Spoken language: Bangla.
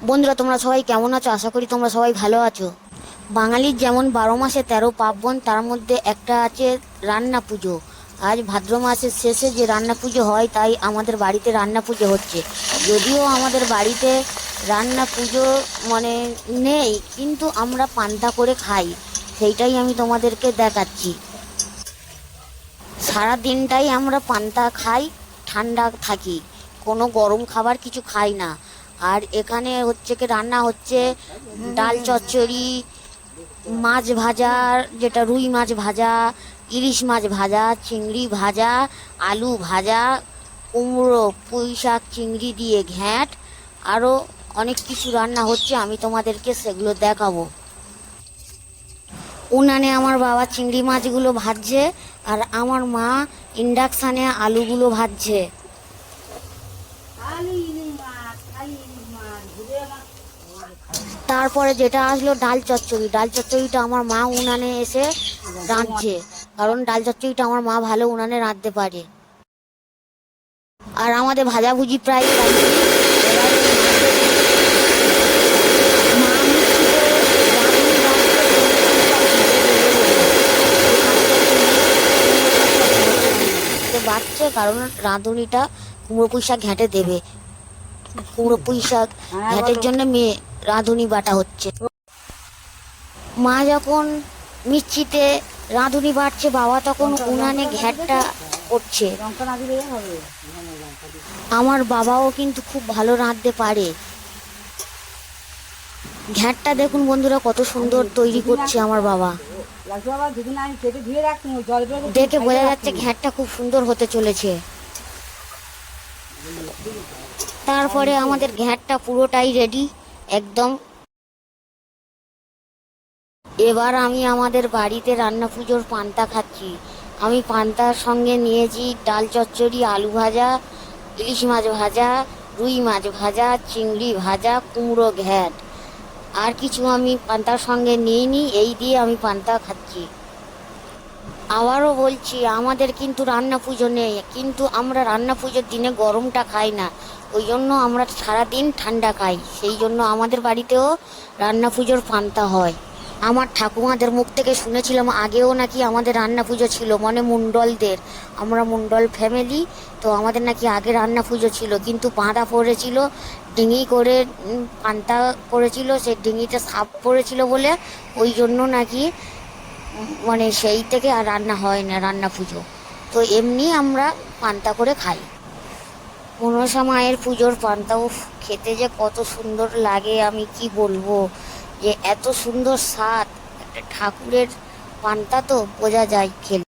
বন্ধুরা, তোমরা সবাই কেমন আছো? আশা করি তোমরা সবাই ভালো আছো। বাঙালির যেমন 12 মাসে 13 পার্বণ, তার মধ্যে একটা আছে রান্না পুজো। আজ ভাদ্র মাসের শেষে যে রান্না পুজো হয়, তাই আমাদের বাড়িতে রান্না পুজো হচ্ছে। যদিও আমাদের বাড়িতে রান্না পুজো মানে নেই, কিন্তু আমরা পান্তা করে খাই। সেইটাই আমি তোমাদেরকে দেখাচ্ছি। সারা দিনটাই আমরা পান্তা খাই, ঠান্ডা থাকি, কোনো গরম খাবার কিছু খাই না। আর এখানে হচ্ছে কি রান্না হচ্ছে ডাল চচ্চড়ি, মাছ ভাজা, যেটা রুই মাছ ভাজা, ইলিশ মাছ ভাজা, চিংড়ি ভাজা, আলু ভাজা, কুমড়ো, পুঁই শাক, চিংড়ি দিয়ে ঘ্যাঁট, আরও অনেক কিছু রান্না হচ্ছে। আমি তোমাদেরকে সেগুলো দেখাবো। উনানে আমার বাবা চিংড়ি মাছগুলো ভাজছে, আর আমার মা ইন্ডাকশানে আলুগুলো ভাজছে। তারপরে যেটা আসলো ডাল চচ্চড়ি। ডাল চচ্চড়িটা আমার মা উনানে এসে রাঁধছে, কারণ ডাল চচ্চড়িটা আমার মা ভালো উনানে রাঁধতে পারে। আর আমাদের ভাজাভুজি প্রায় বাড়ছে, কারণ রাঁধুনিটা কুমড়ো পুঁই শাক ঘ্যাঁটে দেবে। কুমড়ো পুঁই শাক ঘ্যাঁটের জন্য মেয়ে রাঁধুনি বাটা হচ্ছে। মা যখন মিষ্টিতে রাঁধুনি বাটছে, বাবা তখন উনানে ঘ্যাঁটটা করছে। আমার বাবাও কিন্তু খুব ভালো রাঁধতে পারে। ঘ্যাঁটটা দেখুন বন্ধুরা, কত সুন্দর তৈরি করছে আমার বাবা। দেখে বোঝা যাচ্ছে ঘ্যাঁটটা খুব সুন্দর হতে চলেছে। তারপরে আমাদের ঘ্যাঁটটা পুরোটাই রেডি একদম। এবার আমি আমাদের বাড়িতে রান্না পুজোর পান্তা খাচ্ছি। আমি পান্তার সঙ্গে নিয়েছি ডাল চচ্চড়ি, আলু ভাজা, ইলিশ মাছ ভাজা, রুই মাছ ভাজা, চিংড়ি ভাজা, কুমড়ো ঘ্যাঁট। আর কিছু আমি পান্তার সঙ্গে নিইনি, এই দিয়ে আমি পান্তা খাচ্ছি। আবারও বলছি, আমাদের কিন্তু রান্না পুজো নেই, কিন্তু আমরা রান্না পুজোর দিনে গরমটা খাই না, ওই জন্য আমরা সারাদিন ঠান্ডা খাই। সেই জন্য আমাদের বাড়িতেও রান্না পুজোর পান্তা হয়। আমার ঠাকুমাদের মুখ থেকে শুনেছিলাম আগেও নাকি আমাদের রান্না পুজো ছিল, মানে মণ্ডলদের। আমরা মণ্ডল ফ্যামিলি, তো আমাদের নাকি আগে রান্না পুজো ছিল, কিন্তু বাঁধা পড়েছিল, ডিঙি করে পান্তা করেছিল, সেই ডিঙিতে সাপ পড়েছিল বলে ওই জন্য নাকি মানে সেই থেকে আর রান্না হয় না রান্না পুজো। তো এমনি আমরা পান্তা করে খাই। মনসা মায়ের পুজোর পান্তাও খেতে যে কত সুন্দর লাগে, আমি কি বলবো, যে এত সুন্দর স্বাদ। একটা ঠাকুরের পান্তা তো বোঝা যায় খেলে।